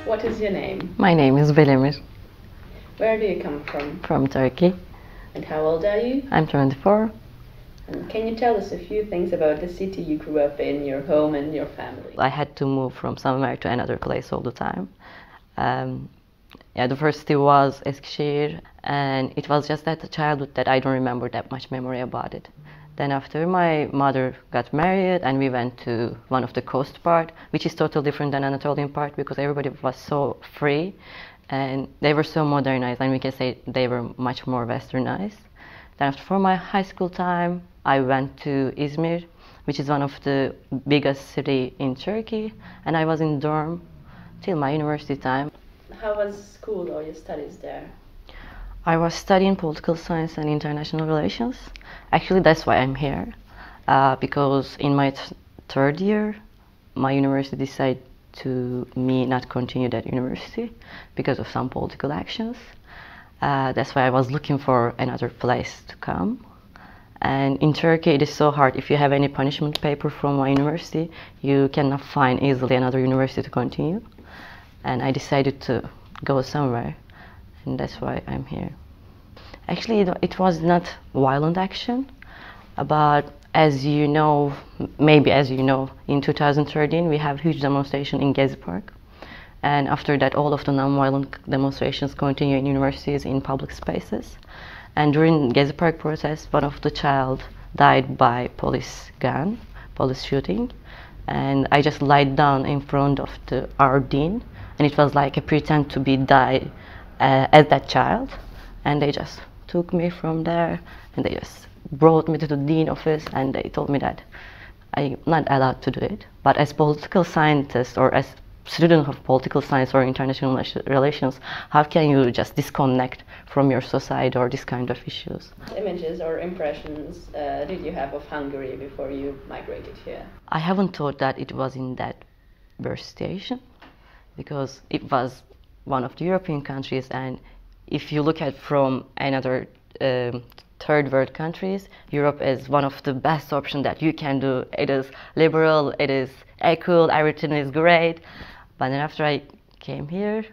What is your name? My name is Belemir, Where do you come from? from Turkey. And how old are you? I'm 24. And can you tell us a few things about the city you grew up in, your home and your family? I had to move from somewhere to another place all the time. The first city was Eskişehir, and it was just that childhood that I don't remember that much memory about it. Then after my mother got married and we went to one of the coast part, which is totally different than Anatolian part because everybody was so free and they were so modernized, and we can say they were much more westernized. Then after for my high school time, I went to Izmir, which is one of the biggest city in Turkey, and I was in dorm till my university time. How was school or your studies there? I was studying political science and international relations. Actually, that's why I'm here, because in my third year, my university decided to me not continue that university because of some political actions. That's why I was looking for another place to come. And in Turkey, it is so hard. If you have any punishment paper from my university, you cannot find easily another university to continue. And I decided to go somewhere, and that's why I'm here. Actually, it was not violent action, but as you know, maybe as you know, in 2013 we have huge demonstration in Gezi Park, and after that all of the non-violent demonstrations continue in universities, in public spaces. And during Gezi Park protest, one of the child died by police gun, police shooting, and I just lied down in front of our dean, and it was like a pretend to be died as that child, and they just took me from there and they just brought me to the dean office, and they told me that I'm not allowed to do it. But as political scientist or as student of political science or international relations, how can you just disconnect from your society or this kind of issues? What images or impressions did you have of Hungary before you migrated here? I haven't thought that it was in that worst situation, because it was one of the European countries, and if you look at from another third world countries, Europe is one of the best options that you can do. It is liberal, it is equal, everything is great. But then after I came here,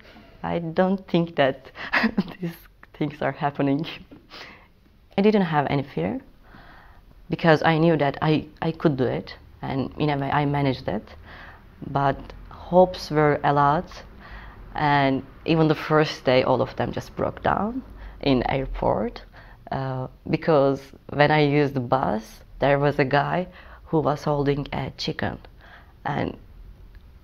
I don't think that these things are happening. I didn't have any fear because I knew that I could do it, and in a way I managed it. But hopes were a lot, and even the first day all of them just broke down in airport, because when I used the bus, there was a guy who was holding a chicken, and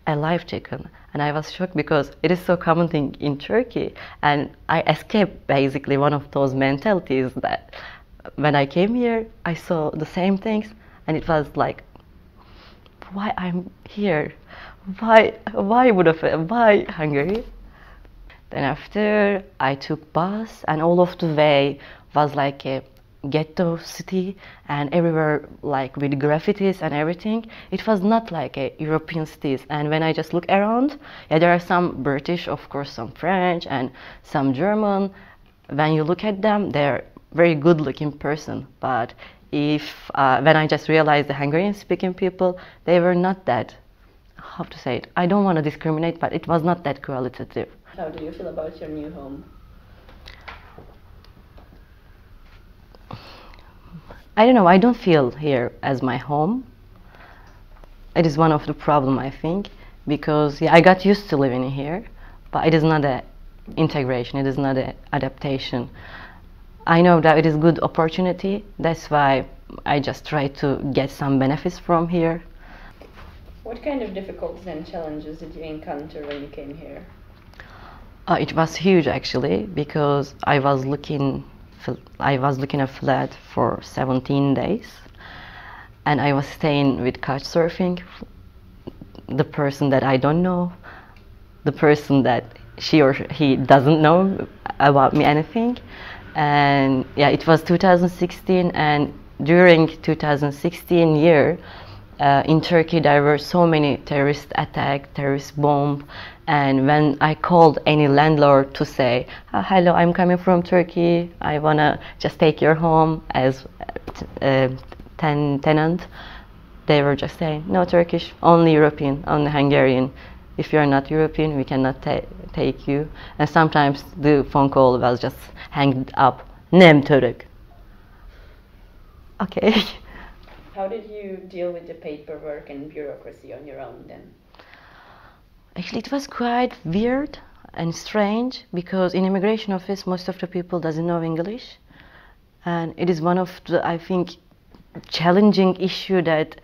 a live chicken, and I was shocked because it is so common thing in Turkey, and I escaped basically one of those mentalities that when I came here I saw the same things, and it was like, why I'm here? Why Hungary? Then after I took bus, and all of the way was like a ghetto city, and everywhere like with graffitis and everything. It was not like a European cities. And when I just look around, yeah, there are some British, of course, some French and some German. When you look at them, they're very good looking person. But if when I just realized the Hungarian speaking people, they were not that, how to say it, I don't want to discriminate, but it was not that qualitative. How do you feel about your new home? I don't know, I don't feel here as my home. It is one of the problem, I think, because yeah, I got used to living here, but it is not an integration, it is not an adaptation. I know that it is good opportunity, that's why I just try to get some benefits from here. What kind of difficulties and challenges did you encounter when you came here? It was huge actually, because I was looking a flat for 17 days, and I was staying with couchsurfing, the person that I don't know, the person that she or he doesn't know about me anything. And yeah, it was 2016, and during 2016 year, in Turkey there were so many terrorist attacks, terrorist bomb, and when I called any landlord to say, hello, I'm coming from Turkey, I wanna just take your home as tenant, they were just saying, no Turkish, only European, only Hungarian, If you're not European, we cannot take you. And sometimes the phone call was just hanged up. Nem Turk. Okay. How did you deal with the paperwork and bureaucracy on your own then? Actually, it was quite weird and strange because in immigration office, most of the people doesn't know English. And it is one of the, I think, challenging issue that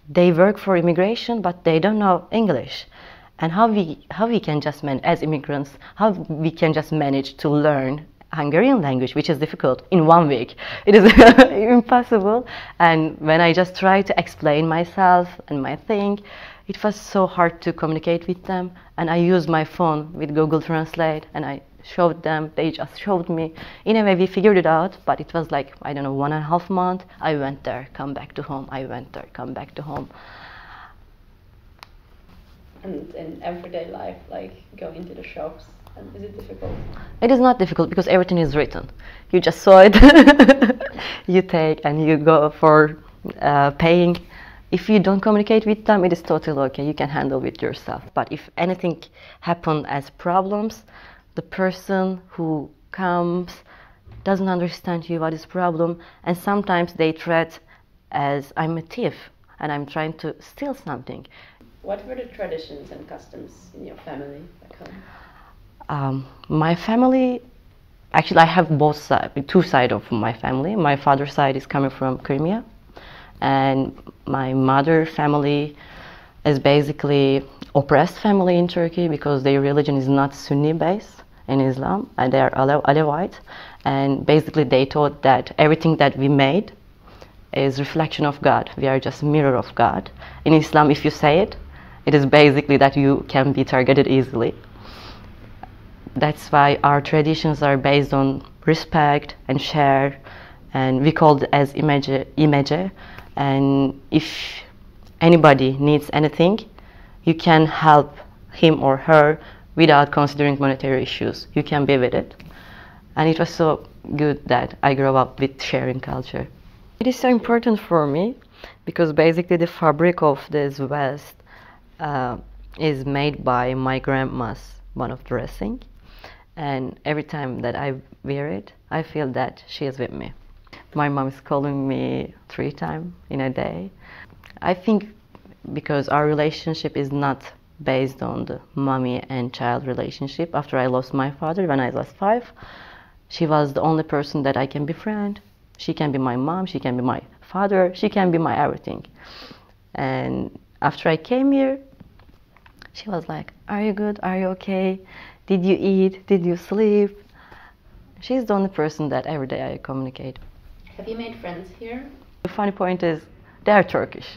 they work for immigration, but they don't know English. And how we can just as immigrants, how we can just manage to learn Hungarian language, which is difficult in 1 week. It is impossible. And when I just try to explain myself and my thing, it was so hard to communicate with them. And I used my phone with Google Translate, and I showed them, they just showed me. In a way, we figured it out, but it was like, I don't know, 1.5 months. I went there, come back to home. I went there, come back to home. And in everyday life, like going to the shops, is it difficult? It is not difficult because everything is written. You just saw it, you take and you go for paying. If you don't communicate with them, it is totally okay. You can handle it yourself. But if anything happen as problems, the person who comes doesn't understand you what is problem, and sometimes they threat as I'm a thief and I'm trying to steal something. What were the traditions and customs in your family back home? My family, actually I have two sides of my family. My father's side is coming from Crimea, and my mother's family is basically oppressed family in Turkey because their religion is not Sunni based in Islam, and they are Alawite, and basically they thought that everything that we made is reflection of God. We are just mirror of God. In Islam, if you say it, it is basically that you can be targeted easily. That's why our traditions are based on respect and share, and we call it as imece. And if anybody needs anything, you can help him or her without considering monetary issues. You can be with it. And it was so good that I grew up with sharing culture. It is so important for me because basically the fabric of this vest is made by my grandma's one of dressing. And every time that I wear it, I feel that she is with me. My mom is calling me 3 times in a day. I think because our relationship is not based on the mommy and child relationship. After I lost my father when I was 5, she was the only person that I can befriend. She can be my mom, she can be my father, she can be my everything. And after I came here, she was like, are you good? Are you okay? Did you eat? Did you sleep? She's the only person that every day I communicate. Have you made friends here? The funny point is, they're Turkish.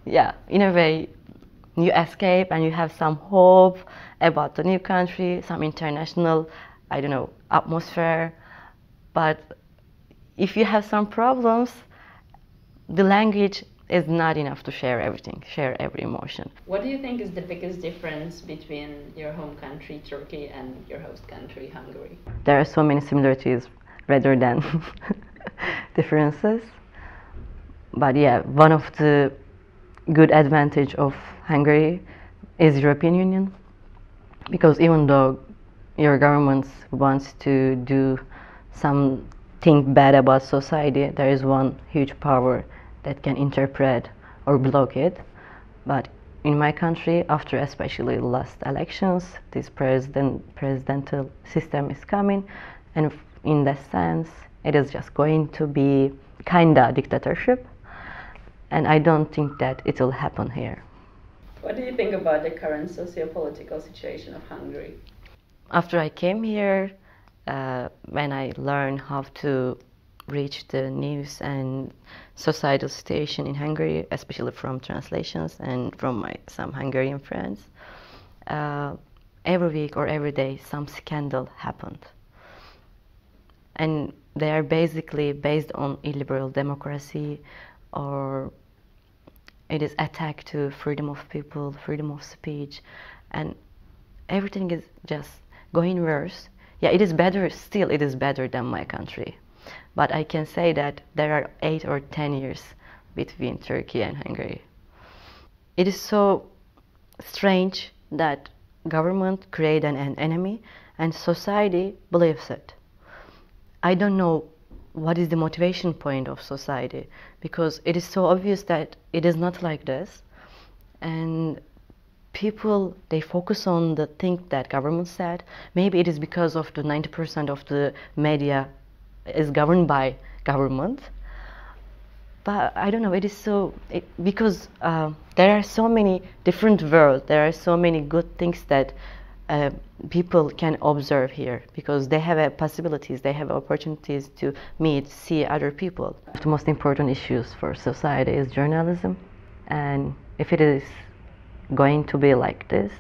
Yeah, in a way, you escape and you have some hope about the new country, some international, I don't know, atmosphere. But if you have some problems, the language is not enough to share everything, share every emotion. What do you think is the biggest difference between your home country, Turkey, and your host country, Hungary? There are so many similarities rather than differences. But yeah, one of the good advantage of Hungary is European Union, because even though your government wants to do something bad about society, there is one huge power that can interpret or block it. But in my country, after especially the last elections, this presidential system is coming, and in that sense, it is just going to be kinda dictatorship, and I don't think that it will happen here. What do you think about the current socio-political situation of Hungary? After I came here, when I learned how to reach the news and societal situation in Hungary, especially from translations and from some Hungarian friends, every week or every day some scandal happened. And they are basically based on illiberal democracy, or it is attack to freedom of people, freedom of speech, and everything is just going worse. Yeah, it is better, still it is better than my country. But I can say that there are 8 or 10 years between Turkey and Hungary. It is so strange that government create an enemy and society believes it. I don't know what is the motivation point of society, because it is so obvious that it is not like this, and people, they focus on the thing that government said. Maybe it is because of the 90% of the media is governed by government, but I don't know, it is so, because there are so many different worlds, there are so many good things that people can observe here, because they have possibilities, they have opportunities to meet, see other people. The most important issues for society is journalism, and if it is going to be like this,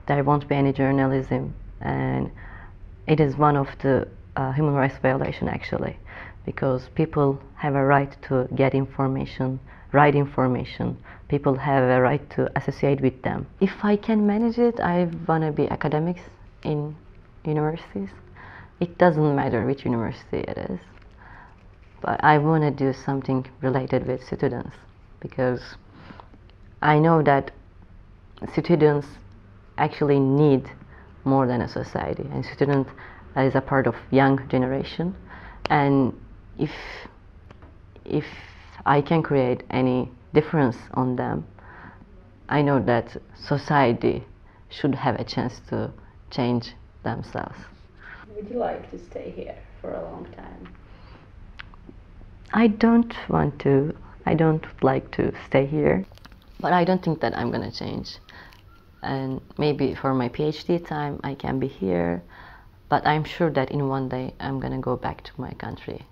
there won't be any journalism, and it is one of the human rights violation actually, because people have a right to get information, right information. People have a right to associate with them. If I can manage it, I want to be academics in universities. It doesn't matter which university it is, but I want to do something related with students, because I know that students actually need more than a society, and student is a part of young generation, and if I can create any difference on them, I know that society should have a chance to change themselves. Would you like to stay here for a long time? I don't like to stay here, but I don't think that I'm gonna change. And maybe for my PhD time I can be here, but I'm sure that in one day I'm gonna go back to my country.